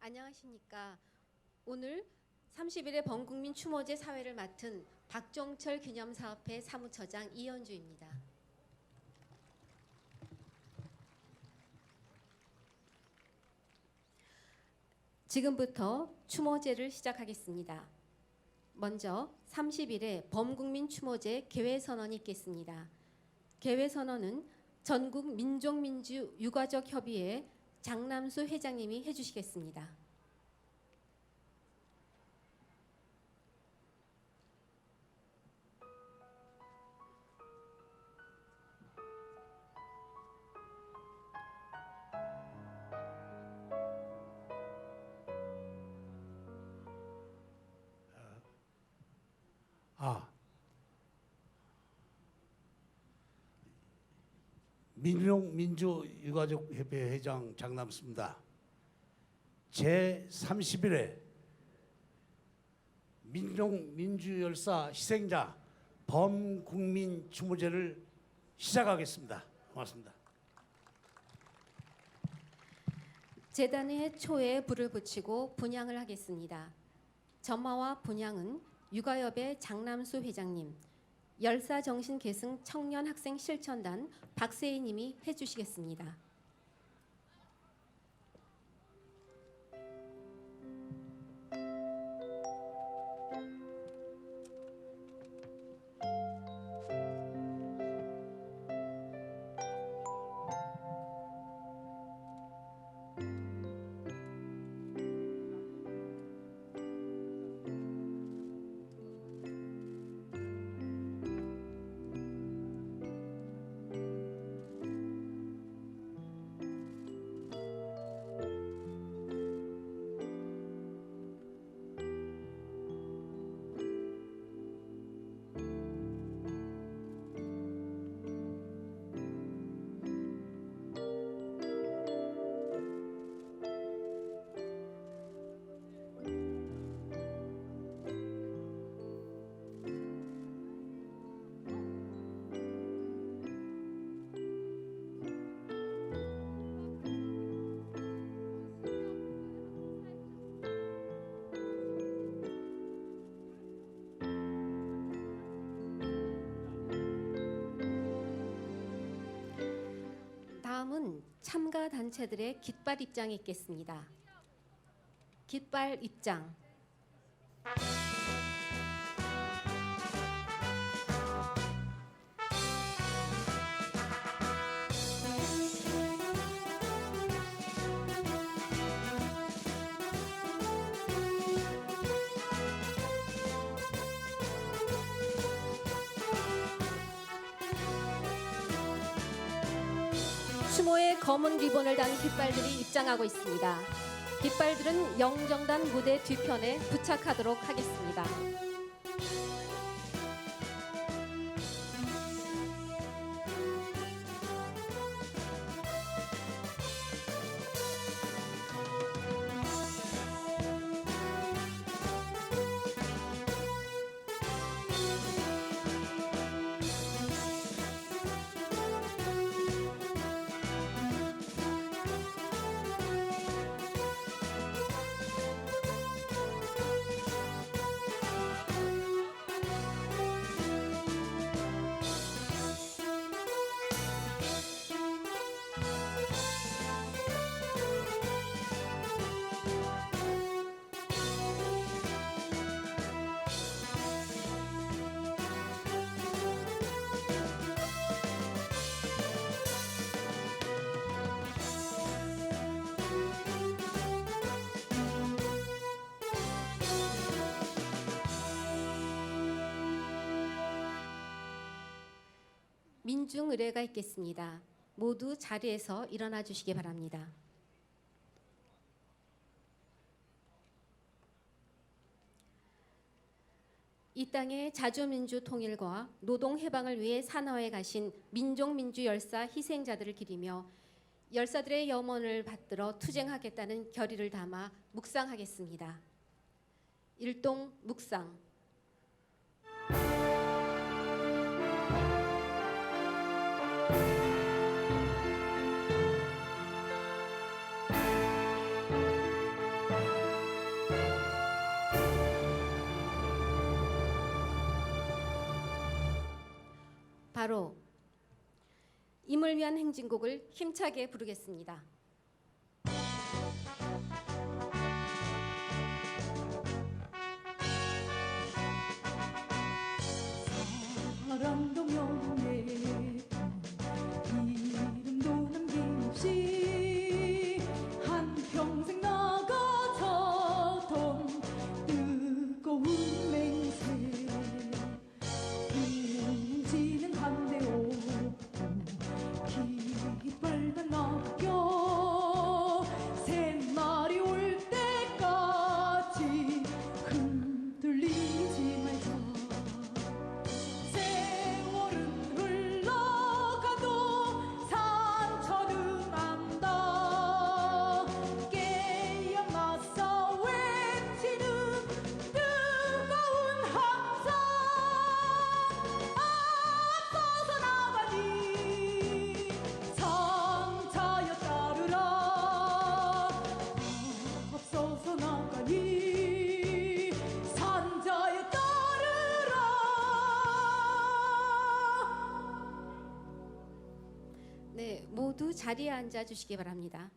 안녕하십니까. 오늘 30일의 범국민 추모제 사회를 맡은 박종철 기념사업회 사무처장 이현주입니다. 지금부터 추모제를 시작하겠습니다. 먼저 30일에 범국민 추모제 개회선언이 있겠습니다. 개회선언은 전국 민족민주 유가족 협의회 장남수 회장님이 해주시겠습니다. 민족민주유가족협회 회장 장남수입니다. 제31회 민족민주열사 희생자 범국민 추모제를 시작하겠습니다. 고맙습니다. 제단의 초에 불을 붙이고 분향을 하겠습니다. 점화와 분향은 유가협의 장남수 회장님, 열사정신계승 청년학생실천단 박세희 님이 해주시겠습니다. 다음은 참가 단체들의 깃발 입장이 있겠습니다. 깃발 입장. 추모에 검은 리본을 단 깃발들이 입장하고 있습니다. 깃발들은 영정단 무대 뒤편에 부착하도록 하겠습니다. 민중 의례가 있겠습니다. 모두 자리에서 일어나 주시기 바랍니다. 이 땅의 자주민주 통일과 노동 해방을 위해 산화해 가신 민족민주열사 희생자들을 기리며 열사들의 염원을 받들어 투쟁하겠다는 결의를 담아 묵상하겠습니다. 일동 묵상. 바로 임을 위한 행진곡을 힘차게 부르겠습니다. 사랑도 명예도 이름도 남김없이 한평생 나가자던 뜨거운 맹세 움지는 한대 오고 깃발만 남겨 새날이 올 때까지 흔들리지 말자. 세월은 흘러가도 상처는 안다. 깨어나서 외치는 뜨거운 함성. 앞서서 나가니 상자여 따르라. 앞서서 나가니 산자여 따르라. 네, 모두 자리에 앉아 주시기 바랍니다.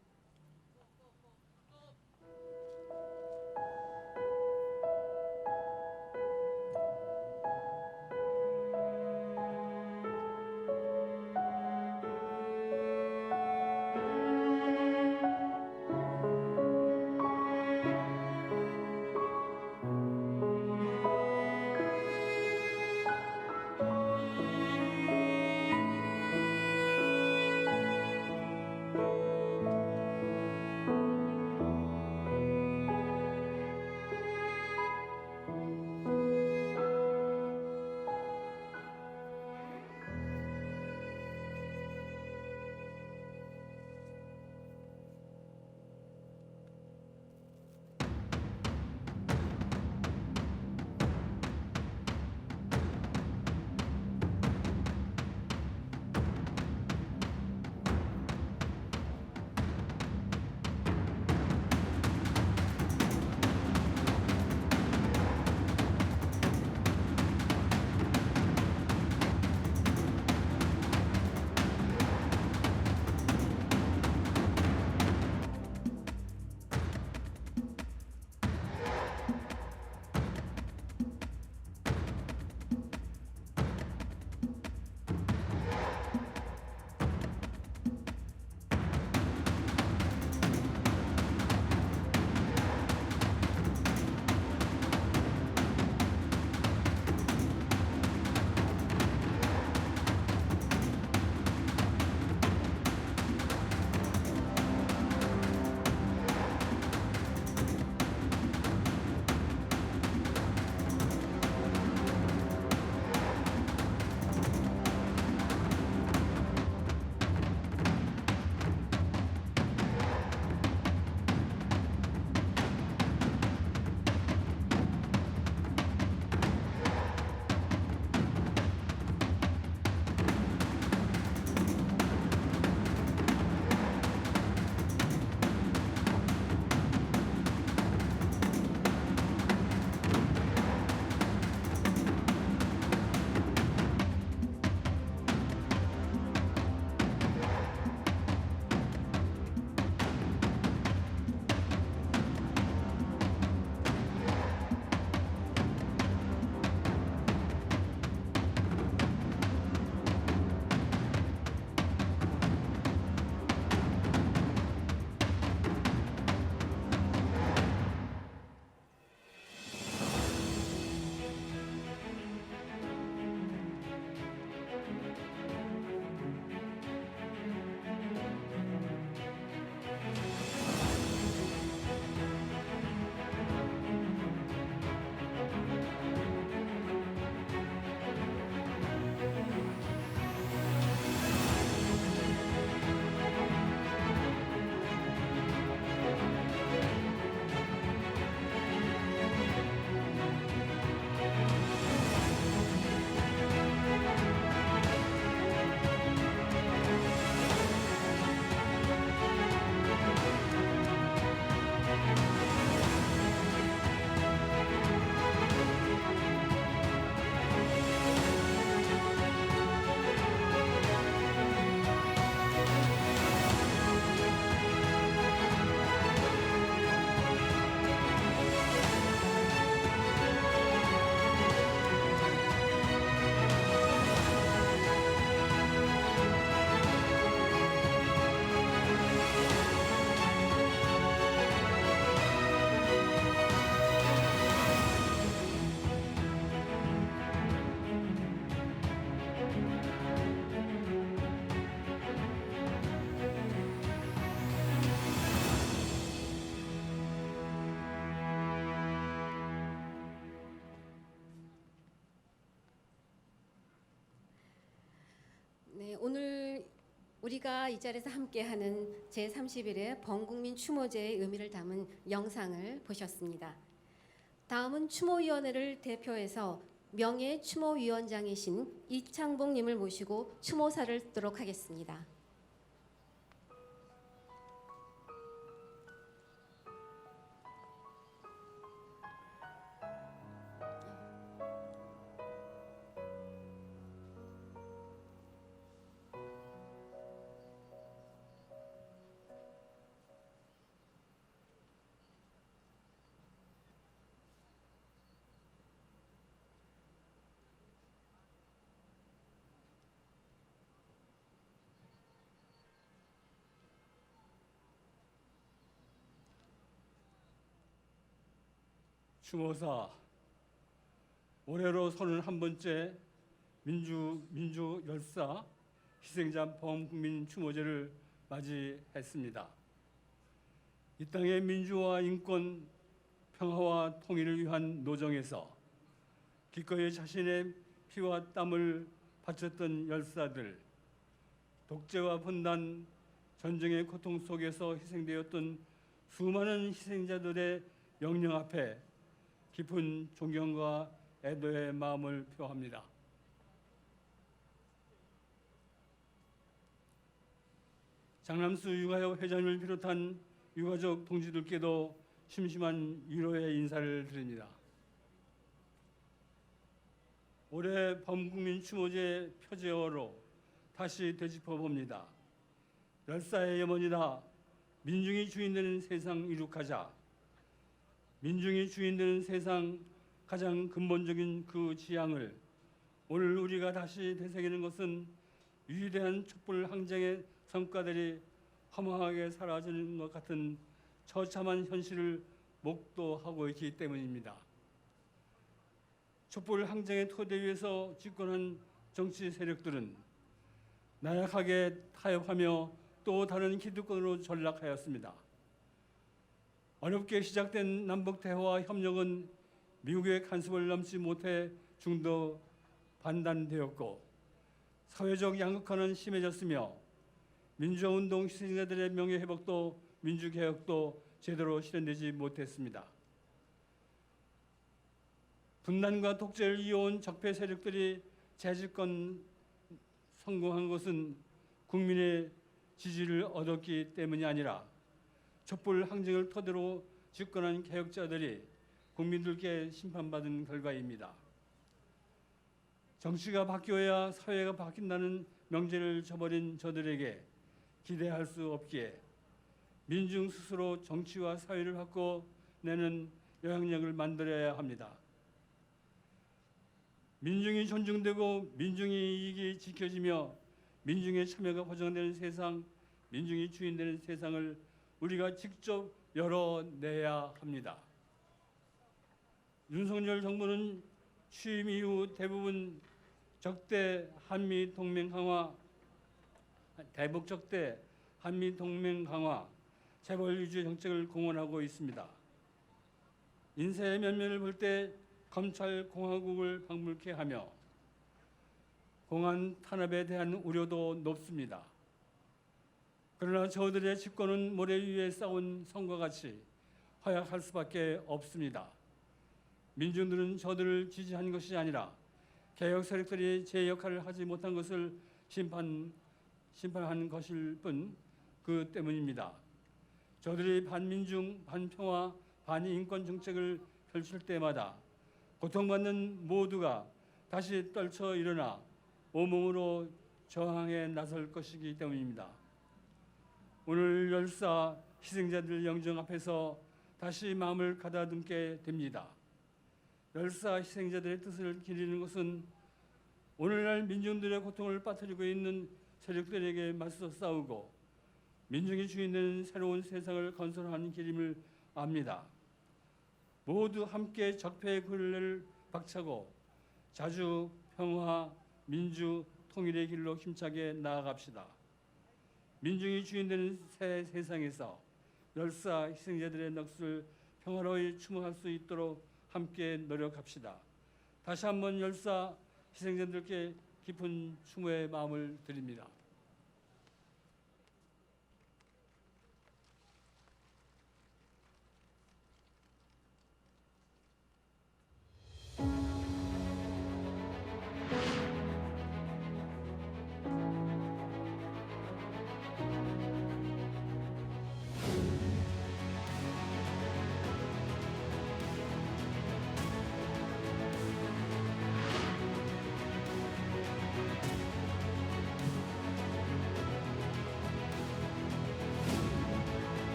네, 오늘 우리가 이 자리에서 함께하는 제31회 범국민 추모제의 의미를 담은 영상을 보셨습니다. 다음은 추모위원회를 대표해서 명예 추모위원장이신 이창봉님을 모시고 추모사를 듣도록 하겠습니다. 추모사 올해로 31번째 민주 열사 희생자 범국민 추모제를 맞이했습니다. 이 땅의 민주화, 인권, 평화와 통일을 위한 노정에서 기꺼이 자신의 피와 땀을 바쳤던 열사들, 독재와 분단, 전쟁의 고통 속에서 희생되었던 수많은 희생자들의 영령 앞에 깊은 존경과 애도의 마음을 표합니다. 장남수 유가협 회장을 비롯한 유가족 동지들께도 심심한 위로의 인사를 드립니다. 올해 범국민 추모제 표제어로 다시 되짚어봅니다. 열사의 염원이다. 민중이 주인되는 세상 이룩하자. 민중이 주인되는 세상 가장 근본적인 그 지향을 오늘 우리가 다시 되새기는 것은 위대한 촛불 항쟁의 성과들이 허망하게 사라지는 것 같은 처참한 현실을 목도하고 있기 때문입니다. 촛불 항쟁의 토대 위에서 집권한 정치 세력들은 나약하게 타협하며 또 다른 기득권으로 전락하였습니다. 어렵게 시작된 남북 대화와 협력은 미국의 간섭을 넘지 못해 중도 반단되었고 사회적 양극화는 심해졌으며 민주화운동 희생자들의 명예회복도 민주개혁도 제대로 실현되지 못했습니다. 분단과 독재를 이어온 적폐 세력들이 재집권 성공한 것은 국민의 지지를 얻었기 때문이 아니라 촛불 항쟁을 토대로 집권한 개혁자들이 국민들께 심판받은 결과입니다. 정치가 바뀌어야 사회가 바뀐다는 명제를 저버린 저들에게 기대할 수 없기에 민중 스스로 정치와 사회를 바꿔내는 영향력을 만들어야 합니다. 민중이 존중되고 민중의 이익이 지켜지며 민중의 참여가 보장되는 세상, 민중이 주인되는 세상을 우리가 직접 열어내야 합니다. 윤석열 정부는 취임 이후 대부분 적대 한미 동맹 강화, 대북 적대 한미 동맹 강화, 재벌 위주 정책을 공언하고 있습니다. 인사의 면면을 볼 때 검찰 공화국을 방불케 하며 공안 탄압에 대한 우려도 높습니다. 그러나 저들의 집권은 모래 위에 쌓은 성과 같이 허약할 수밖에 없습니다. 민중들은 저들을 지지한 것이 아니라 개혁 세력들이 제 역할을 하지 못한 것을 심판한 것일 뿐 그 때문입니다. 저들이 반민중, 반평화, 반인권 정책을 펼칠 때마다 고통받는 모두가 다시 떨쳐 일어나 온몸으로 저항에 나설 것이기 때문입니다. 오늘 열사 희생자들 영정 앞에서 다시 마음을 가다듬게 됩니다. 열사 희생자들의 뜻을 기리는 것은 오늘날 민중들의 고통을 빠뜨리고 있는 세력들에게 맞서 싸우고 민중이 주인되는 새로운 세상을 건설하는 길임을 압니다. 모두 함께 적폐의 굴레를 박차고 자주, 평화, 민주, 통일의 길로 힘차게 나아갑시다. 민중이 주인되는 새 세상에서 열사 희생자들의 넋을 평화로이 추모할 수 있도록 함께 노력합시다. 다시 한번 열사 희생자들께 깊은 추모의 마음을 드립니다.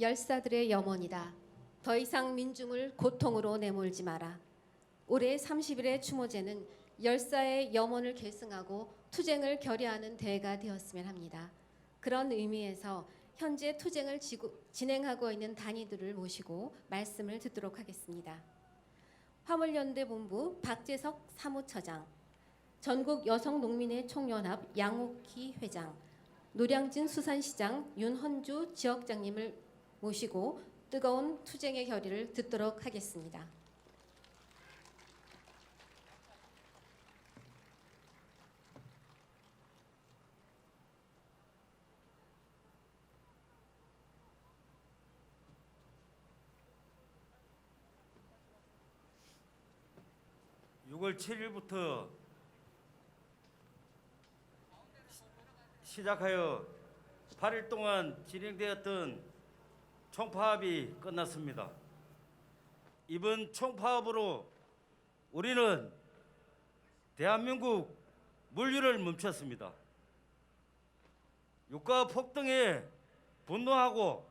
열사들의 염원이다. 더 이상 민중을 고통으로 내몰지 마라. 올해 30일의 추모제는 열사의 염원을 계승하고 투쟁을 결의하는 대회가 되었으면 합니다. 그런 의미에서 현재 투쟁을 진행하고 있는 단위들을 모시고 말씀을 듣도록 하겠습니다. 화물연대 본부 박재석 사무처장, 전국 여성농민의 총연합 양옥희 회장, 노량진 수산시장 윤헌주 지역장님을 모시고 뜨거운 투쟁의 결의를 듣도록 하겠습니다. (6월 7일부터) 시작하여 8일 동안 진행되었던 총파업이 끝났습니다. 이번 총파업으로 우리는 대한민국 물류를 멈췄습니다. 유가 폭등에 분노하고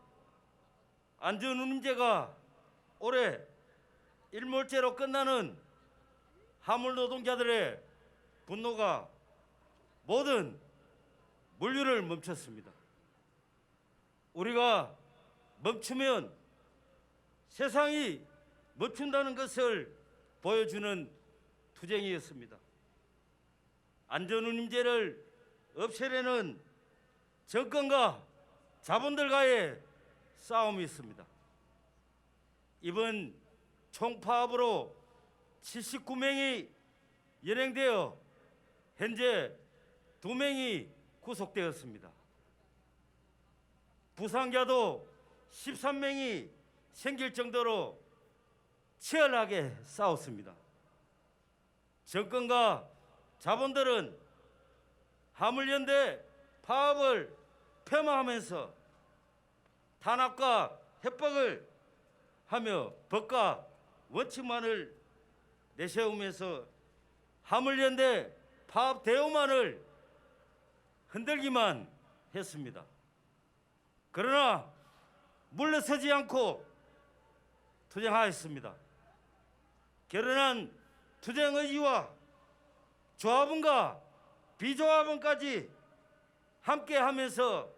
안전 문제가 올해 일몰제로 끝나는 화물 노동자들의 분노가 모든 물류를 멈췄습니다. 우리가 멈추면 세상이 멈춘다는 것을 보여주는 투쟁이었습니다. 안전운임제를 없애려는 정권과 자본들과의 싸움이 있습니다. 이번 총파업으로 79명이 연행되어 현재 2명이 구속되었습니다. 부상자도 13명이 생길 정도로 치열하게 싸웠습니다. 정권과 자본들은 화물연대 파업을 폄하하면서 탄압과 협박을 하며 법과 원칙만을 내세우면서 화물연대 파업 대우만을 흔들기만 했습니다. 그러나 물러서지 않고 투쟁하였습니다. 결연한 투쟁 의지와 조합원과 비조합원까지 함께하면서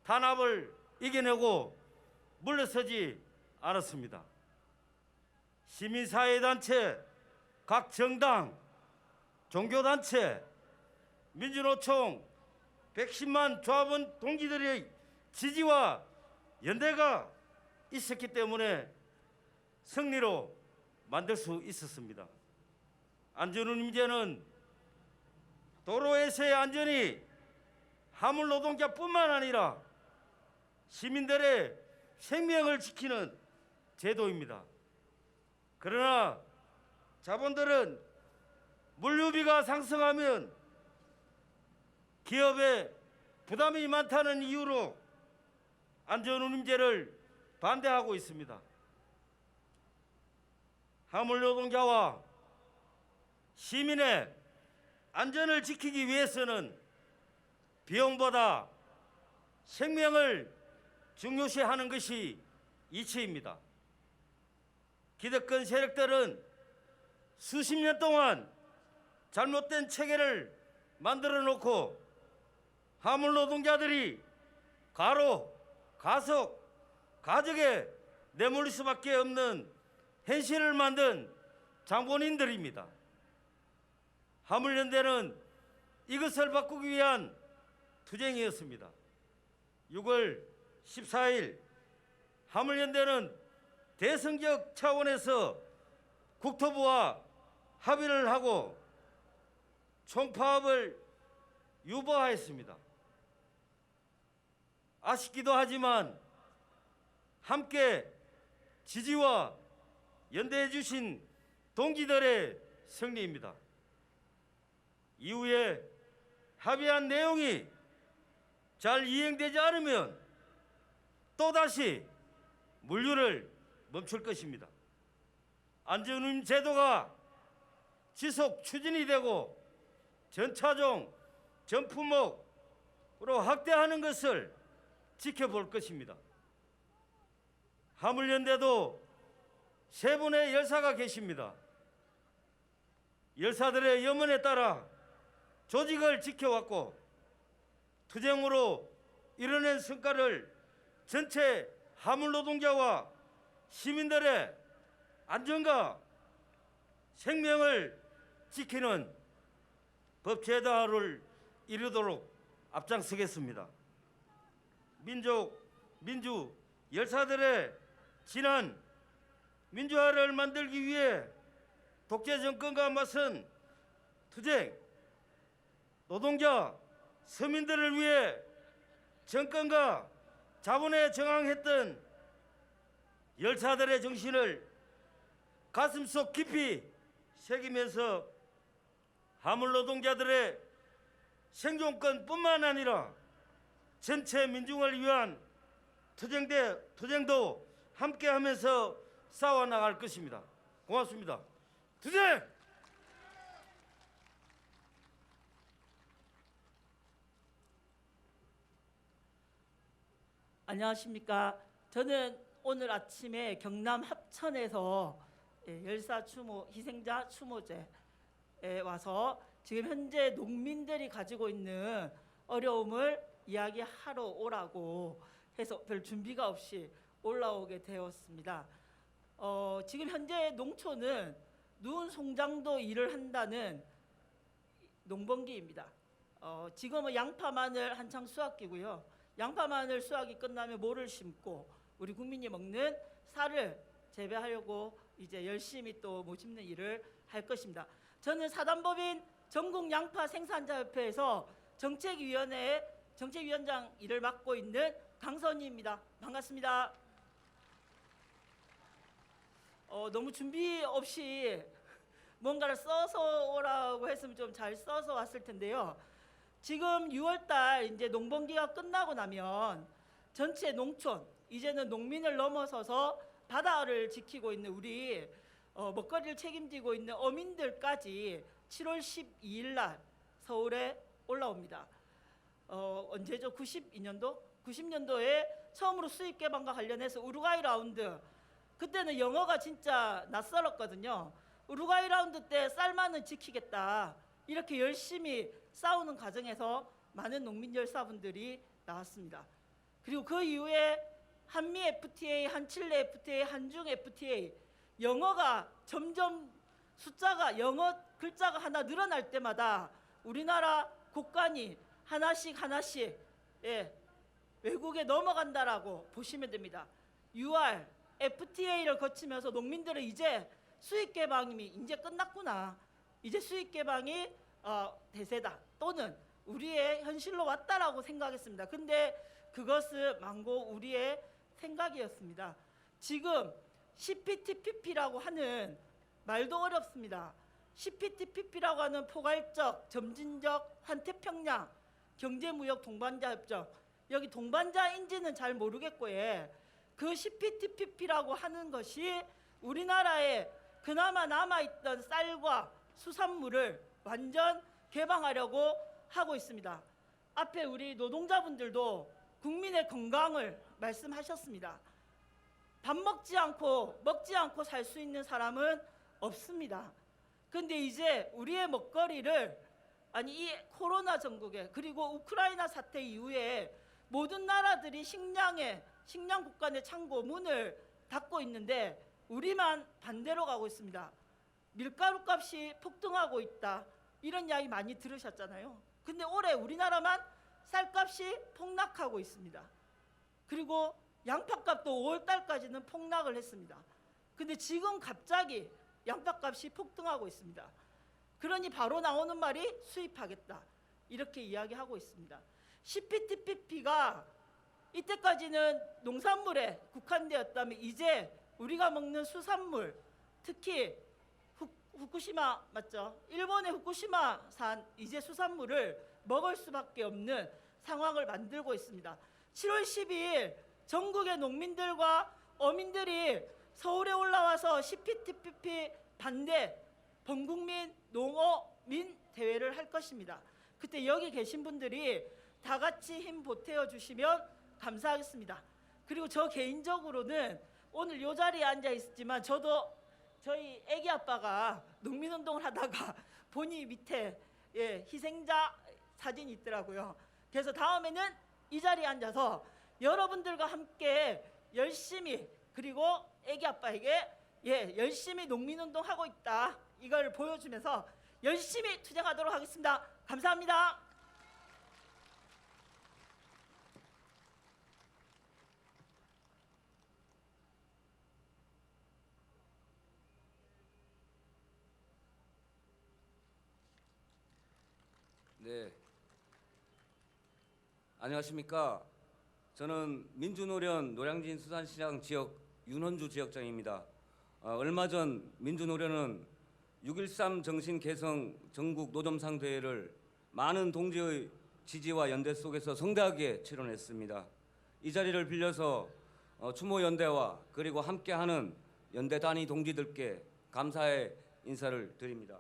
탄압을 이겨내고 물러서지 않았습니다. 시민사회단체, 각 정당, 종교단체, 민주노총 110만 조합원 동지들의 지지와 연대가 있었기 때문에 승리로 만들 수 있었습니다. 안전운임제는 도로에서의 안전이 화물 노동자뿐만 아니라 시민들의 생명을 지키는 제도입니다. 그러나 자본들은 물류비가 상승하면 기업에 부담이 많다는 이유로 안전운임제를 반대하고 있습니다. 화물 노동자와 시민의 안전을 지키기 위해서는 비용보다 생명을 중요시하는 것이 이치입니다. 기득권 세력들은 수십 년 동안 잘못된 체계를 만들어 놓고 화물 노동자들이 가로, 가속, 가족의 내몰 수밖에 없는 현실을 만든 장본인들입니다. 화물연대는 이것을 바꾸기 위한 투쟁이었습니다. 6월 14일 화물연대는 대승적 차원에서 국토부와 합의를 하고 총파업을 유보하였습니다. 아쉽기도 하지만 함께 지지와 연대해 주신 동지들의 승리입니다. 이후에 합의한 내용이 잘 이행되지 않으면 또다시 물류를 멈출 것입니다. 안전운임 제도가 지속 추진이 되고 전차종, 전품목으로 확대하는 것을 지켜볼 것입니다. 화물연대도 세 분의 열사가 계십니다. 열사들의 염원에 따라 조직을 지켜왔고 투쟁으로 이뤄낸 성과를 전체 화물 노동자와 시민들의 안전과 생명을 지키는 법제도화를 이루도록 앞장서겠습니다. 민주 열사들의 지난 민주화를 만들기 위해 독재 정권과 맞선 투쟁, 노동자, 서민들을 위해 정권과 자본에 저항했던 열사들의 정신을 가슴속 깊이 새기면서 화물 노동자들의 생존권뿐만 아니라 전체 민중을 위한 투쟁도 함께하면서 싸워나갈 것입니다. 고맙습니다. 투쟁! 안녕하십니까. 저는 오늘 아침에 경남 합천에서 열사 추모 희생자 추모제에 와서 지금 현재 농민들이 가지고 있는 어려움을 이야기하러 오라고 해서 별 준비가 없이 올라오게 되었습니다. 지금 현재 농촌은 누운 송장도 일을 한다는 농번기입니다. 지금은 양파 마늘 한창 수확기고요. 양파 마늘 수확이 끝나면 모를 심고 우리 국민이 먹는 쌀을 재배하려고 이제 열심히 또 모집는 일을 할 것입니다. 저는 사단법인 전국 양파 생산자협회에서 정책위원장 일을 맡고 있는 강선희입니다. 반갑습니다. 너무 준비 없이 뭔가를 써서 오라고 했으면 좀 잘 써서 왔을 텐데요. 지금 6월달 이제 농번기가 끝나고 나면 전체 농촌, 이제는 농민을 넘어서서 바다를 지키고 있는 우리 먹거리를 책임지고 있는 어민들까지 7월 12일 날 서울에 올라옵니다. 언제죠? 90년도에 처음으로 수입 개방과 관련해서 우루과이 라운드, 그때는 영어가 진짜 낯설었거든요. 우루과이 라운드 때 쌀만은 지키겠다, 이렇게 열심히 싸우는 과정에서 많은 농민 열사분들이 나왔습니다. 그리고 그 이후에 한미 FTA, 한칠레 FTA, 한중 FTA, 영어가 점점 숫자가 영어 글자가 하나 늘어날 때마다 우리나라 국간이 하나씩 외국에 넘어간다라고 보시면 됩니다. UR, FTA를 거치면서 농민들은 이제 수입 개방이 이제 끝났구나, 이제 수입 개방이 대세다 또는 우리의 현실로 왔다라고 생각했습니다. 근데 그것은 망고 우리의 생각이었습니다. 지금 CPTPP라고 하는 말도 어렵습니다. CPTPP라고 하는 포괄적, 점진적, 환태평양 경제무역 동반자 협정, 여기 동반자인지는 잘 모르겠고요. 그 CPTPP라고 하는 것이 우리나라에 그나마 남아있던 쌀과 수산물을 완전 개방하려고 하고 있습니다. 앞에 우리 노동자분들도 국민의 건강을 말씀하셨습니다. 밥 먹지 않고 살 수 있는 사람은 없습니다. 근데 이제 우리의 먹거리를, 아니 이 코로나 전국에, 그리고 우크라이나 사태 이후에 모든 나라들이 식량 국간의 창고 문을 닫고 있는데 우리만 반대로 가고 있습니다. 밀가루 값이 폭등하고 있다. 이런 이야기 많이 들으셨잖아요. 근데 올해 우리나라만 쌀값이 폭락하고 있습니다. 그리고 양파값도 5월 달까지는 폭락을 했습니다. 근데 지금 갑자기 양파값이 폭등하고 있습니다. 그러니 바로 나오는 말이 수입하겠다. 이렇게 이야기하고 있습니다. CPTPP가 이때까지는 농산물에 국한되었다면 이제 우리가 먹는 수산물, 특히 후쿠시마 맞죠? 일본의 후쿠시마산 이제 수산물을 먹을 수밖에 없는 상황을 만들고 있습니다. 7월 12일 전국의 농민들과 어민들이 서울에 올라와서 CPTPP 반대 범국민 농어민 대회를 할 것입니다. 그때 여기 계신 분들이 다 같이 힘 보태어 주시면 감사하겠습니다. 그리고 저 개인적으로는 오늘 이 자리에 앉아 있었지만 저도 저희 애기 아빠가 농민운동을 하다가 보니 밑에 희생자 사진이 있더라고요. 그래서 다음에는 이 자리에 앉아서 여러분들과 함께 열심히 그리고 애기 아빠에게 열심히 농민운동하고 있다 이걸 보여주면서 열심히 투쟁하도록 하겠습니다. 감사합니다. 네, 안녕하십니까. 저는 민주노련 노량진 수산시장 지역 윤헌주 지역장입니다. 얼마 전 민주노련은 6.13 정신 개성 전국 노점상 대회를 많은 동지의 지지와 연대 속에서 성대하게 치러냈습니다. 이 자리를 빌려서 추모연대와 그리고 함께하는 연대 단위 동지들께 감사의 인사를 드립니다.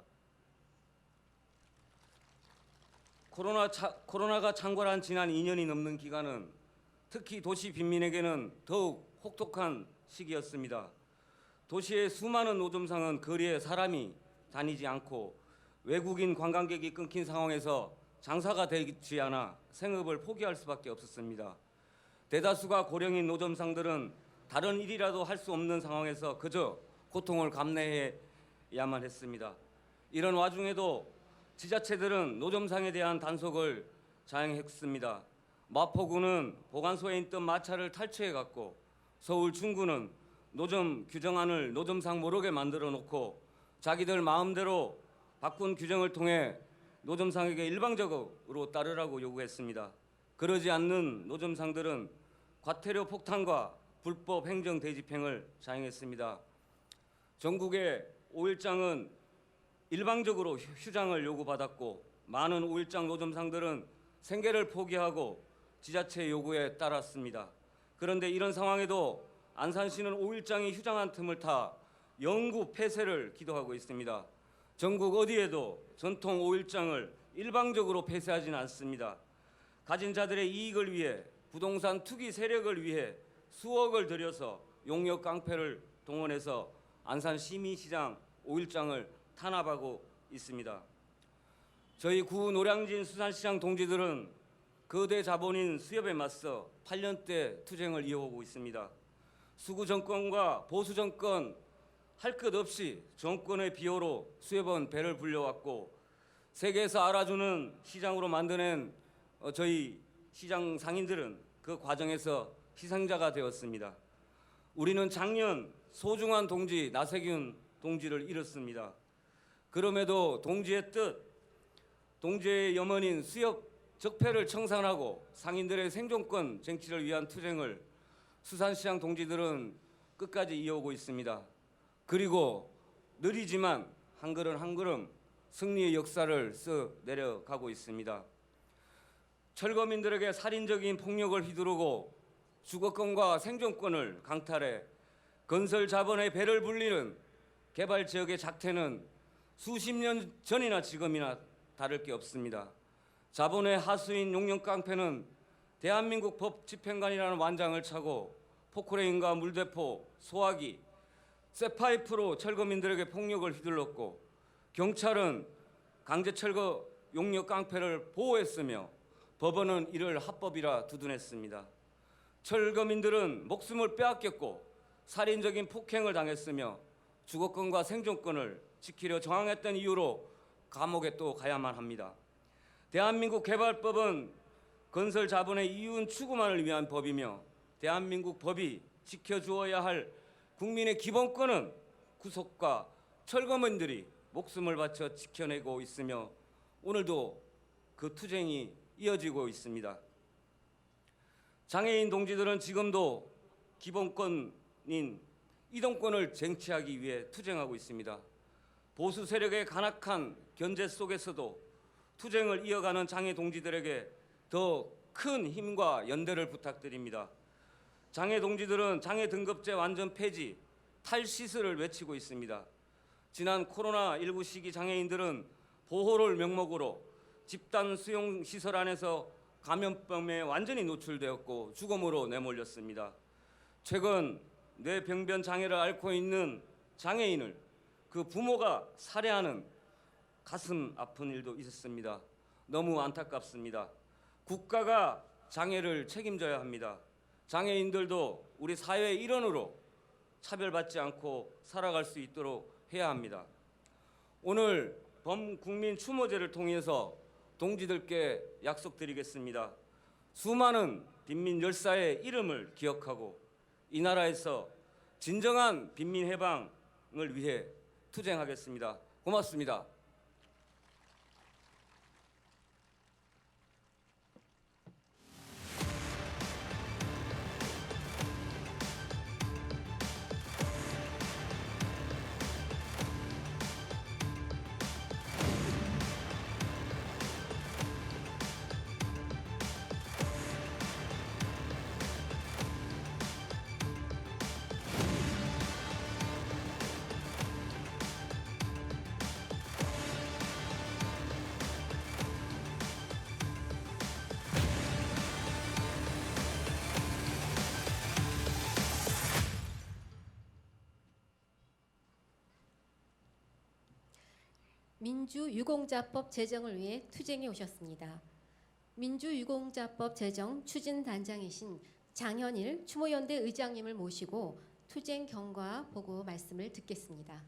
코로나가 창궐한 지난 2년이 넘는 기간은 특히 도시 빈민에게는 더욱 혹독한 시기였습니다. 도시의 수많은 노점상은 거리에 사람이 다니지 않고 외국인 관광객이 끊긴 상황에서 장사가 되지 않아 생업을 포기할 수밖에 없었습니다. 대다수가 고령인 노점상들은 다른 일이라도 할 수 없는 상황에서 그저 고통을 감내해야만 했습니다. 이런 와중에도 지자체들은 노점상에 대한 단속을 자행했습니다. 마포구는 보관소에 있던 마차를 탈취해갔고 서울 중구는 노점 규정안을 노점상 모르게 만들어 놓고 자기들 마음대로 바꾼 규정을 통해 노점상에게 일방적으로 따르라고 요구했습니다. 그러지 않는 노점상들은 과태료 폭탄과 불법 행정 대집행을 자행했습니다. 전국의 5일장은 일방적으로 휴장을 요구받았고 많은 5일장 노점상들은 생계를 포기하고 지자체 요구에 따랐습니다. 그런데 이런 상황에도 안산시는 5일장이 휴장한 틈을 타 영구 폐쇄를 기도하고 있습니다. 전국 어디에도 전통 5일장을 일방적으로 폐쇄하지는 않습니다. 가진 자들의 이익을 위해 부동산 투기 세력을 위해 수억을 들여서 용역 깡패를 동원해서 안산 시민시장 5일장을 탄압하고 있습니다. 저희 구 노량진 수산시장 동지들은 거대 자본인 수협에 맞서 8년째 투쟁을 이어오고 있습니다. 수구 정권과 보수 정권 할 것 없이 정권의 비호로 수협은 배를 불려왔고 세계에서 알아주는 시장으로 만드는 저희 시장 상인들은 그 과정에서 희생자가 되었습니다. 우리는 작년 소중한 동지 나세균 동지를 잃었습니다. 그럼에도 동지의 뜻, 동지의 염원인 수협 적폐를 청산하고 상인들의 생존권 쟁취를 위한 투쟁을 수산시장 동지들은 끝까지 이어오고 있습니다. 그리고 느리지만 한 걸음 한 걸음 승리의 역사를 써 내려가고 있습니다. 철거민들에게 살인적인 폭력을 휘두르고 주거권과 생존권을 강탈해 건설 자본의 배를 불리는 개발 지역의 작태는 수십 년 전이나 지금이나 다를 게 없습니다. 자본의 하수인 용역 깡패는 대한민국 법집행관이라는 완장을 차고 포크레인과 물대포, 소화기, 쇠파이프로 철거민들에게 폭력을 휘둘렀고 경찰은 강제철거 용역 깡패를 보호했으며 법원은 이를 합법이라 두둔했습니다. 철거민들은 목숨을 빼앗겼고 살인적인 폭행을 당했으며 주거권과 생존권을 지키려 저항했던 이유로 감옥에 또 가야만 합니다. 대한민국 개발법은 건설 자본의 이윤 추구만을 위한 법이며 대한민국 법이 지켜주어야 할 국민의 기본권은 구속과 철거민들이 목숨을 바쳐 지켜내고 있으며 오늘도 그 투쟁이 이어지고 있습니다. 장애인 동지들은 지금도 기본권인 이동권을 쟁취하기 위해 투쟁하고 있습니다. 보수 세력의 간악한 견제 속에서도 투쟁을 이어가는 장애 동지들에게 더 큰 힘과 연대를 부탁드립니다. 장애 동지들은 장애 등급제 완전 폐지, 탈시설을 외치고 있습니다. 지난 코로나19 시기 장애인들은 보호를 명목으로 집단 수용 시설 안에서 감염병에 완전히 노출되었고 죽음으로 내몰렸습니다. 최근 뇌병변 장애를 앓고 있는 장애인을 그 부모가 살해하는 가슴 아픈 일도 있었습니다. 너무 안타깝습니다. 국가가 장애를 책임져야 합니다. 장애인들도 우리 사회의 일원으로 차별받지 않고 살아갈 수 있도록 해야 합니다. 오늘 범국민 추모제를 통해서 동지들께 약속드리겠습니다. 수많은 빈민 열사의 이름을 기억하고 이 나라에서 진정한 빈민 해방을 위해 투쟁하겠습니다. 고맙습니다. 민주유공자법 제정을 위해 투쟁해 오셨습니다. 민주유공자법 제정 추진단장이신 장현일 추모연대 의장님을 모시고 투쟁 경과 보고 말씀을 듣겠습니다.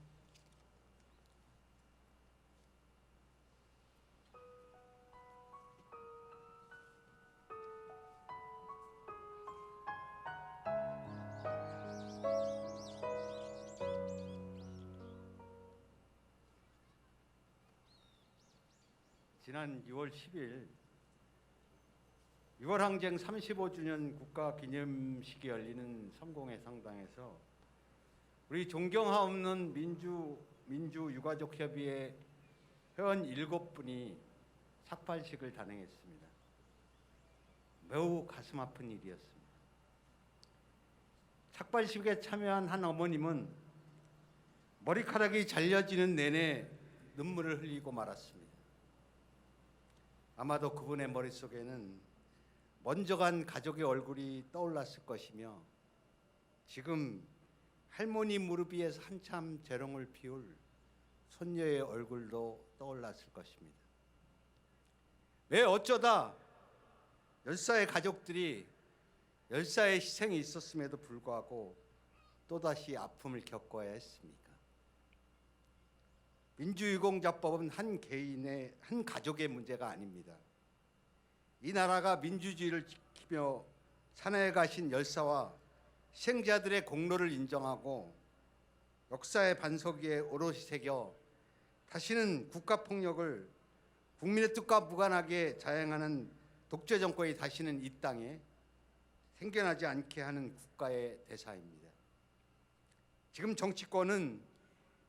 지난 6월 10일 6월 항쟁 35주년 국가 기념식이 열리는 성공회 성당에서 우리 존경하옵는 민주유가족협의회 회원 7분이 삭발식을 단행했습니다. 매우 가슴 아픈 일이었습니다. 삭발식에 참여한 한 어머님은 머리카락이 잘려지는 내내 눈물을 흘리고 말았습니다. 아마도 그분의 머릿속에는 먼저 간 가족의 얼굴이 떠올랐을 것이며 지금 할머니 무릎 위에서 한참 재롱을 피울 손녀의 얼굴도 떠올랐을 것입니다. 왜 어쩌다 열사의 가족들이 열사의 희생이 있었음에도 불구하고 또다시 아픔을 겪어야 했습니까? 민주유공자법은 한 개인의, 한 가족의 문제가 아닙니다. 이 나라가 민주주의를 지키며 산하에 가신 열사와 희생자들의 공로를 인정하고 역사의 반석 위에 오롯이 새겨 다시는 국가폭력을 국민의 뜻과 무관하게 자행하는 독재 정권이 다시는 이 땅에 생겨나지 않게 하는 국가의 대사입니다. 지금 정치권은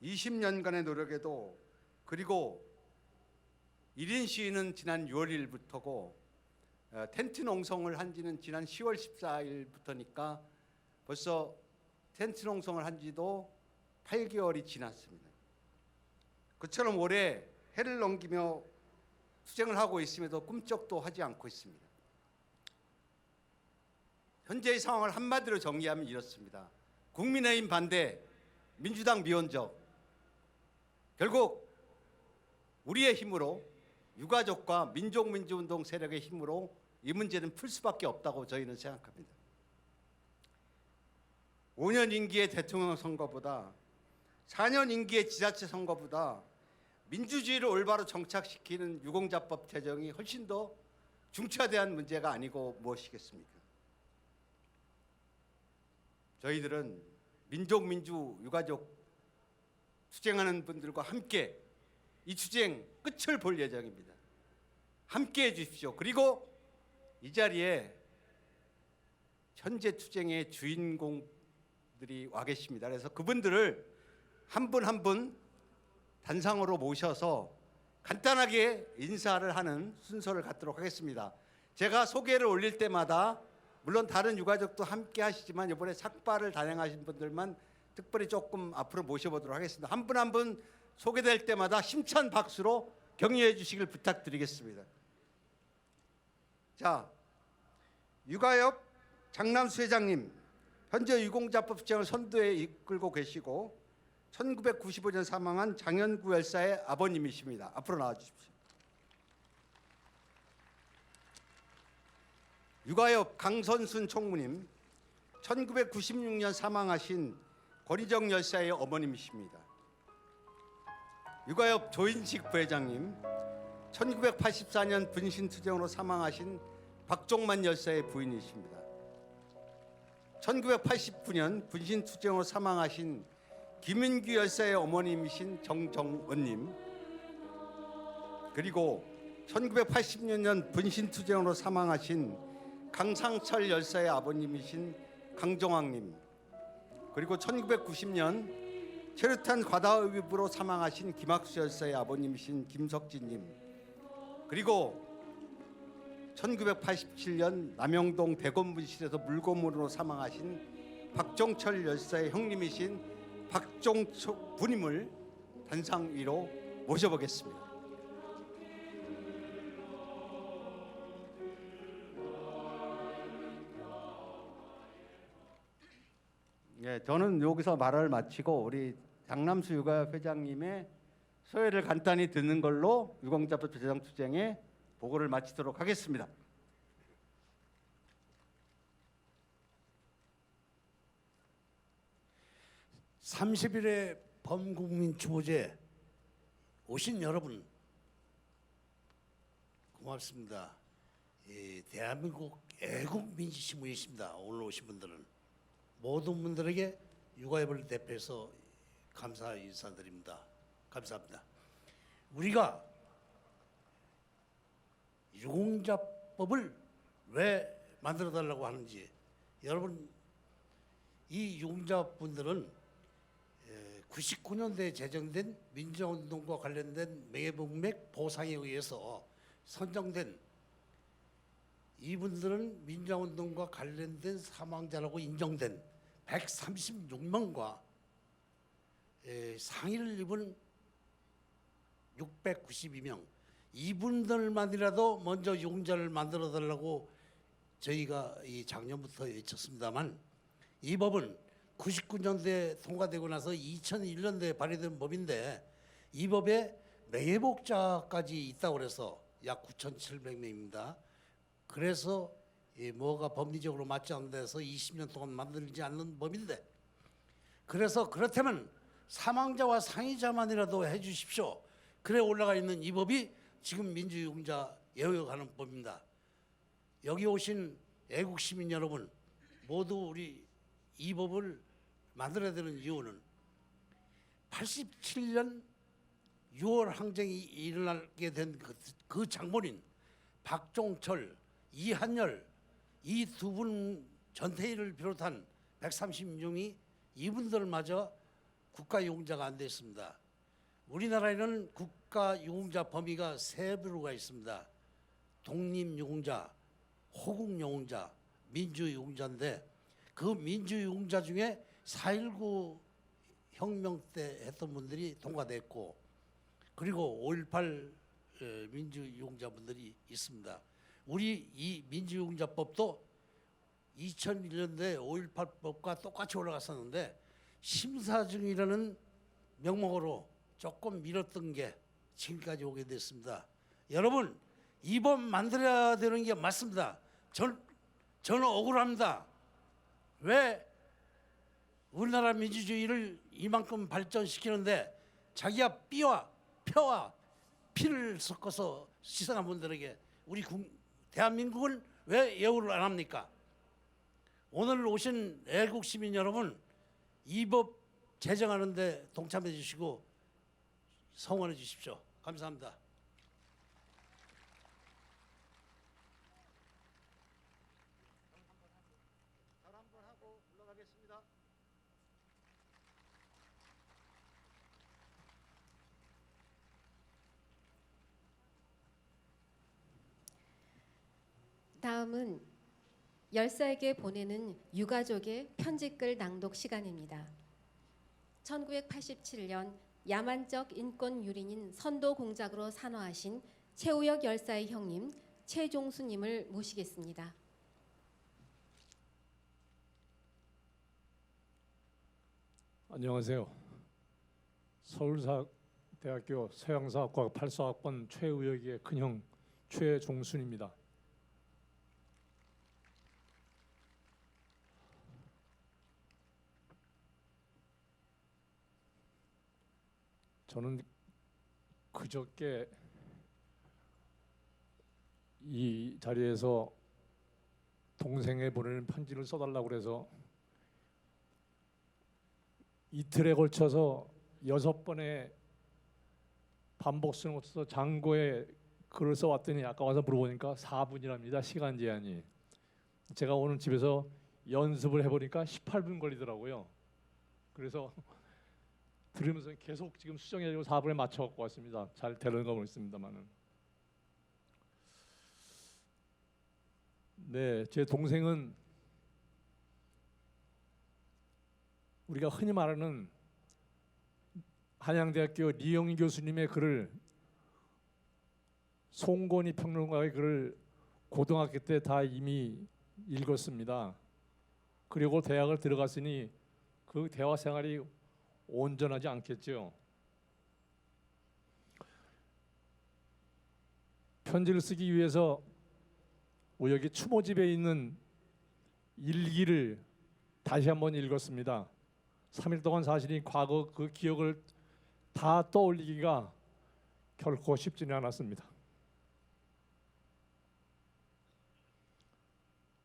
20년간의 노력에도 그리고 1인 시위는 지난 6월 1일부터고 텐트 농성을 한 지는 지난 10월 14일부터니까 벌써 텐트 농성을 한 지도 8개월이 지났습니다. 그처럼 올해 해를 넘기며 투쟁을 하고 있음에도 꿈쩍도 하지 않고 있습니다. 현재의 상황을 한마디로 정리하면 이렇습니다. 국민의힘 반대, 민주당 미온적. 결국 우리의 힘으로 유가족과 민족민주운동 세력의 힘으로 이 문제는 풀 수밖에 없다고 저희는 생각합니다. 5년 임기의 대통령 선거보다 4년 임기의 지자체 선거보다 민주주의를 올바로 정착시키는 유공자법 제정이 훨씬 더 중차대한 문제가 아니고 무엇이겠습니까? 저희들은 민족, 민주, 유가족 투쟁하는 분들과 함께 이 투쟁 끝을 볼 예정입니다. 함께 해주십시오. 그리고 이 자리에 현재 투쟁의 주인공들이 와 계십니다. 그래서 그분들을 한 분 한 분 단상으로 모셔서 간단하게 인사를 하는 순서를 갖도록 하겠습니다. 제가 소개를 올릴 때마다 물론 다른 유가족도 함께 하시지만 이번에 삭발을 단행하신 분들만 특별히 조금 앞으로 모셔보도록 하겠습니다. 한 분 한 분 소개될 때마다 힘찬 박수로 격려해 주시길 부탁드리겠습니다. 자, 유가협 장남수 회장님, 현재 유공자법 투쟁을 선두에 이끌고 계시고 1995년 사망한 장현구 열사의 아버님이십니다. 앞으로 나와 주십시오. 유가협 강선순 총무님, 1996년 사망하신 권희정 열사의 어머님이십니다. 유가협 조인식 부회장님, 1984년 분신투쟁으로 사망하신 박종만 열사의 부인이십니다. 1989년 분신투쟁으로 사망하신 김인규 열사의 어머님이신 정정원님, 그리고 1980년 분신투쟁으로 사망하신 강상철 열사의 아버님이신 강정왕님, 그리고 1990년 체류탄 과다흡입으로 사망하신 김학수 열사의 아버님이신 김석진님, 그리고 1987년 남영동 대검분실에서 물고문으로 사망하신 박종철 열사의 형님이신 박종철 부님을 단상 위로 모셔보겠습니다. 예, 저는 여기서 말을 마치고 우리 장남수 유가협 회장님의 소회를 간단히 듣는 걸로 유공자법 제정 투쟁의 보고를 마치도록 하겠습니다. (30일의) 범국민 추모제 오신 여러분 고맙습니다. 대한민국 애국민주신문이십니다. 오늘 오신 분들은 모든 분들에게 유가협을 대표해서 감사 인사드립니다. 감사합니다. 우리가 유공자법을 왜 만들어달라고 하는지, 여러분 이 유공자분들은 99년대에 제정된 민주화운동과 관련된 명예문맥 보상에 의해서 선정된, 이분들은 민주화운동과 관련된 사망자라고 인정된 136명과 상해를 입은 692명, 이분들만이라도 먼저 유공자를 만들어달라고 저희가 이 작년부터 외쳤습니다만, 이 법은 99년대에 통과되고 나서 2001년도에 발의된 법인데 이 법에 명예복자까지 있다고 그래서 약 9,700명입니다. 그래서 뭐가 법리적으로 맞지 않는 데서 20년 동안 만들지 않는 법인데, 그래서 그렇다면 사망자와 상해자만이라도 해주십시오. 그래 올라가 있는 이 법이 지금 민주유공자 예우하는 법입니다. 여기 오신 애국시민 여러분 모두 우리 이 법을 만들어야 되는 이유는 87년 6월 항쟁이 일어나게 된 그 장본인 박종철, 이한열, 이 두 분 전태일을 비롯한 136명이 이분들마저 국가유공자가 안 됐습니다. 우리나라에는 국가유공자 범위가 세 부류가 있습니다. 독립유공자, 호국유공자, 민주유공자인데 그 민주유공자 중에 4.19 혁명 때 했던 분들이 통과됐고, 그리고 5.18 민주유공자분들이 있습니다. 우리 이 민주유공자법도 2001년도에 5.18법과 똑같이 올라갔었는데 심사 중이라는 명목으로 조금 미뤘던 게 지금까지 오게 됐습니다. 여러분, 이 법 만들어야 되는 게 맞습니다. 저는 억울합니다. 왜 우리나라 민주주의를 이만큼 발전시키는데 자기가 삐와 펴와 피를 섞어서 시선한 분들에게 우리 대한민국은 왜 예우를 안 합니까? 오늘 오신 애국 시민 여러분, 이 법 제정하는 데 동참해 주시고 성원해 주십시오. 감사합니다. 다음은 열사에게 보내는 유가족의 편지글 낭독 시간입니다. 1987년 야만적 인권 유린인 선도 공작으로 산화하신 최우혁 열사의 형님 최종수님을 모시겠습니다. 안녕하세요. 서울대학교 서양사학과 84학번 최우혁의 큰형 최종순입니다. 저는 그저께 이 자리에서 동생에 보내는 편지를 써달라고 그래서 이틀에 걸쳐서 6번의 반복성을 거쳐서 장고에 글을 써왔더니 아까 와서 물어보니까 4분이랍니다. 시간 제한이. 제가 오늘 집에서 연습을 해보니까 18분 걸리더라고요. 그래서 들으면서 계속 지금 수정해가지고 4분에 맞춰 갖고 왔습니다. 잘 되는 거 모르겠습니다만은. 네, 제 동생은 우리가 흔히 말하는 한양대학교 리영희 교수님의 글을, 송건희 평론가의 글을 고등학교 때 다 이미 읽었습니다. 그리고 대학을 들어갔으니 그 대화 생활이 온전하지 않겠죠. 편지를 쓰기 위해서 우혁이 추모집에 있는 일기를 다시 한번 읽었습니다. 3일 동안 사실이 과거 그 기억을 다 떠올리기가 결코 쉽지는 않았습니다.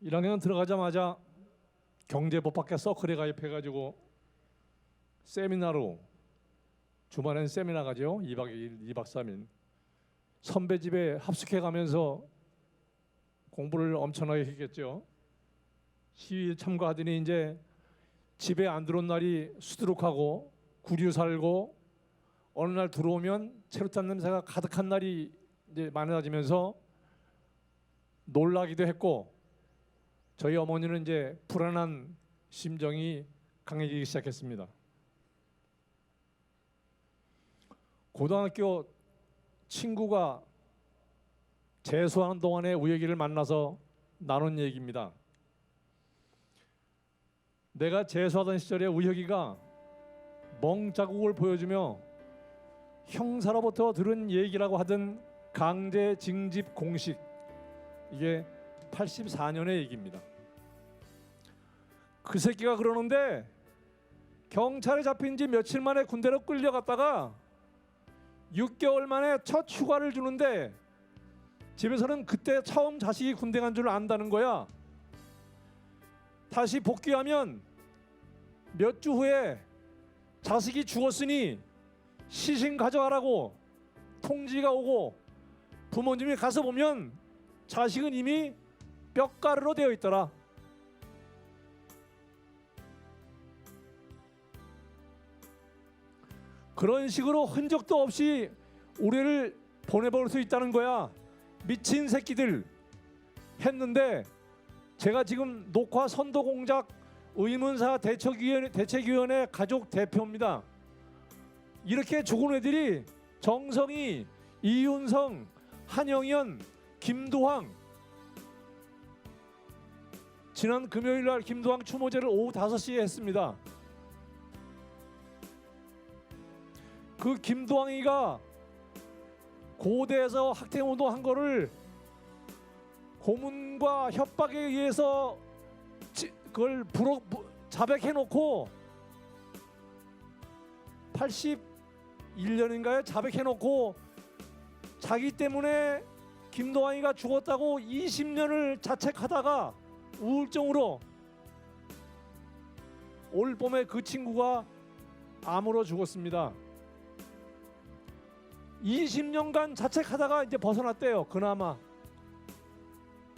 1학년 들어가자마자 경제법학과 서클에 가입해가지고 세미나로, 주말엔 세미나 가죠. 2박 2일, 2박 3일. 선배 집에 합숙해 가면서 공부를 엄청나게 했겠죠. 시위에 참가하더니 이제 집에 안 들어온 날이 수두룩하고 구류 살고, 어느 날 들어오면 체류탄 냄새가 가득한 날이 이제 많아지면서 놀라기도 했고, 저희 어머니는 이제 불안한 심정이 강해지기 시작했습니다. 고등학교 친구가 재수하는 동안에 우혁이를 만나서 나눈 얘기입니다. 내가 재수하던 시절에 우혁이가 멍자국을 보여주며 형사로부터 들은 얘기라고 하던 강제 징집 공식, 이게 84년의 얘기입니다. 그 새끼가 그러는데 경찰에 잡힌 지 며칠 만에 군대로 끌려갔다가 6개월 만에 첫 휴가를 주는데 집에서는 그때 처음 자식이 군대 간 줄 안다는 거야. 다시 복귀하면 몇 주 후에 자식이 죽었으니 시신 가져가라고 통지가 오고, 부모님이 가서 보면 자식은 이미 뼈가루로 되어 있더라. 그런 식으로 흔적도 없이 우리를 보내버릴 수 있다는 거야. 미친 새끼들 했는데, 제가 지금 녹화 선도공작 의문사 대책위원회 가족 대표입니다. 이렇게 죽은 애들이 정성희, 이윤성, 한영현, 김두황, 지난 금요일 날 김두황 추모제를 오후 5시에 했습니다. 그 김두황이가 고대에서 학생운동 한 거를 고문과 협박에 의해서 그걸 자백해 놓고 81년인가요? 자백해놓고 자기 때문에 김도환이가 죽었다고 20년을 자책하다가 우울증으로 올 봄에 그 친구가 암으로 죽었습니다. 20년간 자책하다가 이제 벗어났대요. 그나마.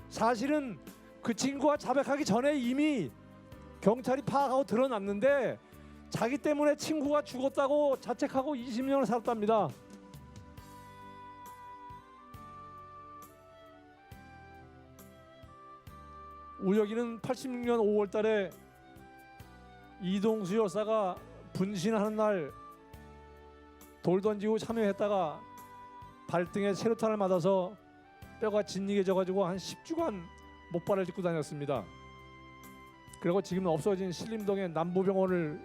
사실은 그 친구가 자백하기 전에 이미 경찰이 파악하고 드러났는데 자기 때문에 친구가 죽었다고 자책하고 20년을 살았답니다. 우혁이는 86년 5월 달에 이동수 여사가 분신하는 날 돌 던지고 참여했다가 발등에 체류탄을 맞아서 뼈가 진리게 져가지고 한 10주간 목발을 딛고 다녔습니다. 그리고 지금은 없어진 신림동의 남부병원을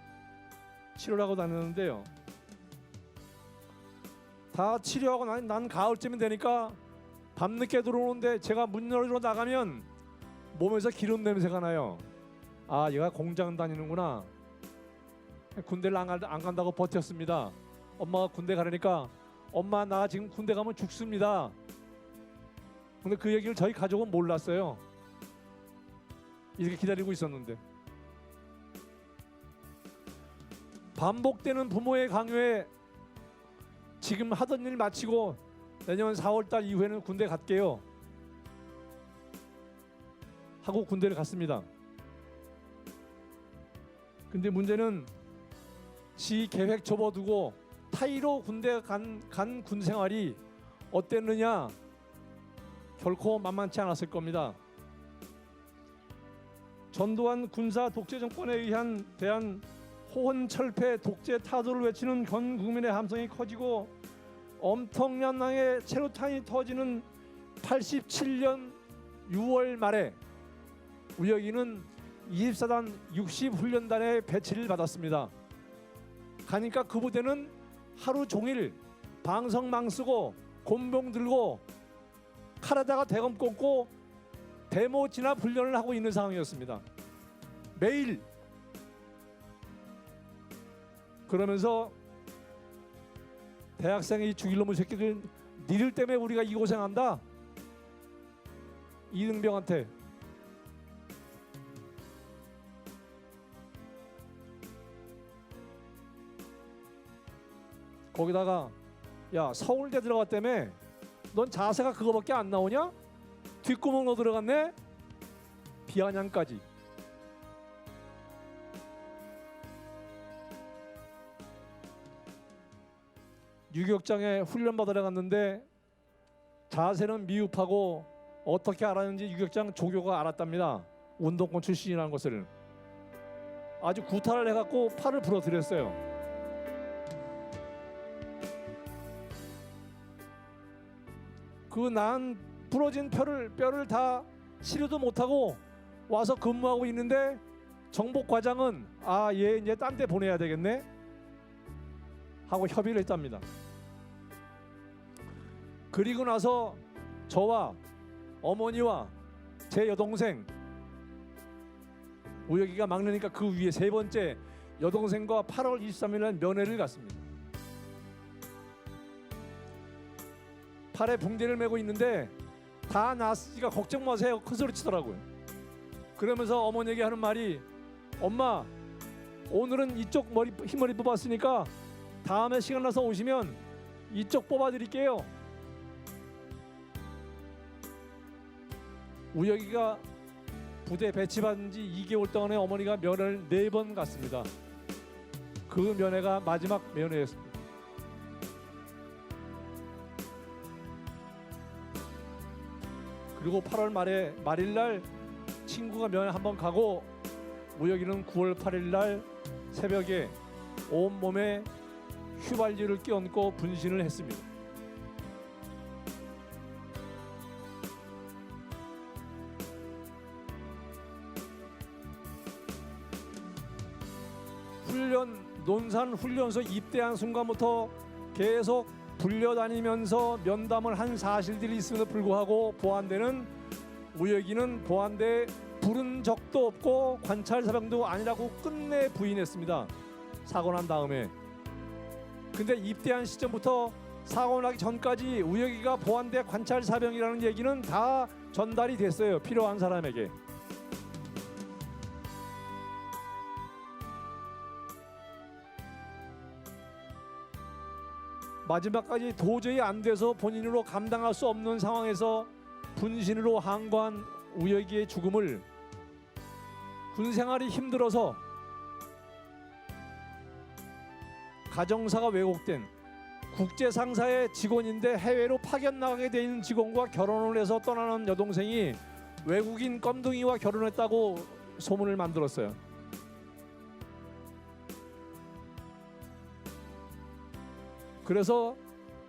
치료를 하고 다녔는데요. 다 치료하고 난 가을쯤이 되니까 밤늦게 들어오는데 제가 문 열어 나가면 몸에서 기름 냄새가 나요. 아, 얘가 공장 다니는구나. 군대를 안 간다고 버텼습니다. 엄마가 군대 가려니까 엄마 나 지금 군대 가면 죽습니다. 근데 그 얘기를 저희 가족은 몰랐어요. 이렇게 기다리고 있었는데. 반복되는 부모의 강요에 지금 하던 일 마치고 내년 4월달 이후에는 군대 갈게요 하고 군대를 갔습니다. 근데 문제는 지 계획 접어두고 타이로 군대 간 군 생활이 어땠느냐? 결코 만만치 않았을 겁니다. 전두환 군사 독재 정권에 의한 대한 호언철폐 독재 타도를 외치는 전 국민의 함성이 커지고 엄청난 양의 체류탄이 터지는 87년 6월 말에 우혁이는 24단 60훈련단에 배치를 받았습니다. 가니까 그 부대는 하루 종일 방석망 쓰고 곤봉 들고 칼에다가 대검 꽂고 데모 진압 훈련을 하고 있는 상황이었습니다. 매일. 그러면서 대학생이 죽일 놈의 새끼들 니들 때문에 우리가 이 고생한다. 이등병한테. 거기다가 야 서울대 들어갔다며 넌 자세가 그거밖에 안 나오냐? 뒷구멍으로 들어갔네? 비아냥까지. 유격장에 훈련 받으러 갔는데 자세는 미흡하고 어떻게 알았는지 유격장 조교가 알았답니다. 운동권 출신이라는 것을. 아주 구타를 해갖고 팔을 부러뜨렸어요. 그 난 부러진 뼈를 다 치료도 못하고 와서 근무하고 있는데 정복 과장은 얘 이제 딴 데 보내야 되겠네 하고 협의를 했답니다. 그리고 나서 저와 어머니와 제 여동생 우혁이가 막내니까 그 위에 세 번째 여동생과 8월 23일 날 면회를 갔습니다. 팔에 붕대를 메고 있는데 다 나았으니까 걱정 마세요 큰 소리 치더라고요. 그러면서 어머니에게 하는 말이 엄마 오늘은 이쪽 흰머리 뽑았으니까 다음에 시간 나서 오시면 이쪽 뽑아드릴게요. 우혁이가 부대 배치받은 지 2개월 동안에 어머니가 면회를 4번 갔습니다. 그 면회가 마지막 면회였습니다. 그리고 8월 말일날 친구가 면회 한번 가고 우혁이는 9월 8일날 새벽에 온몸에 휘발유를 끼얹고 분신을 했습니다. 논산 훈련소 입대한 순간부터 계속 불려다니면서 면담을 한 사실들이 있음에도 불구하고 보안대는 우혁이는 보안대에 부른 적도 없고 관찰 사병도 아니라고 끝내 부인했습니다. 사고 난 다음에. 근데 입대한 시점부터 사고 나기 전까지 우혁이가 보안대 관찰 사병이라는 얘기는 다 전달이 됐어요. 필요한 사람에게. 마지막까지 도저히 안 돼서 본인으로 감당할 수 없는 상황에서 분신으로 항거한 우혁이의 죽음을 군 생활이 힘들어서 가정사가 왜곡된 국제 상사의 직원인데 해외로 파견 나가게 돼 있는 직원과 결혼을 해서 떠나는 여동생이 외국인 껌둥이와 결혼했다고 소문을 만들었어요. 그래서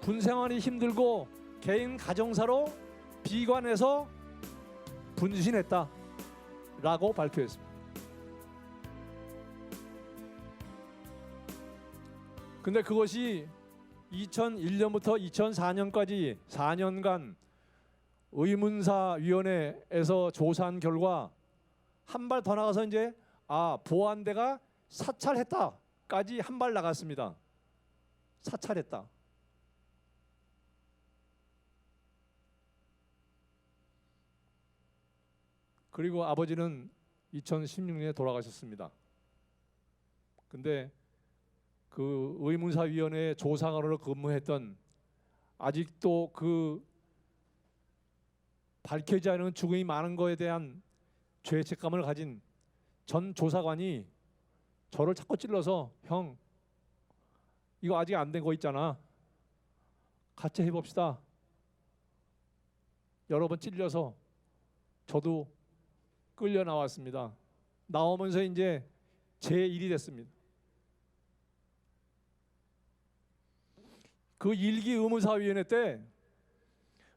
군 생활이 힘들고 개인 가정사로 비관해서 분신했다라고 발표했습니다. 근데 그것이 2001년부터 2004년까지 4년간 의문사위원회에서 조사한 결과 한 발 더 나가서 이제 보안대가 사찰했다까지 한 발 나갔습니다. 사찰했다. 그리고 아버지는 2016년에 돌아가셨습니다. 근데 그 의문사위원회 조사관으로 근무했던 아직도 그 밝혀지지 않은 죽음이 많은 거에 대한 죄책감을 가진 전 조사관이 저를 자꾸 찔러서 형 이거 아직 안 된 거 있잖아. 같이 해봅시다. 여러 번 찔려서 저도 끌려 나왔습니다. 나오면서 이제 제 일이 됐습니다. 그 일기 의문사위원회 때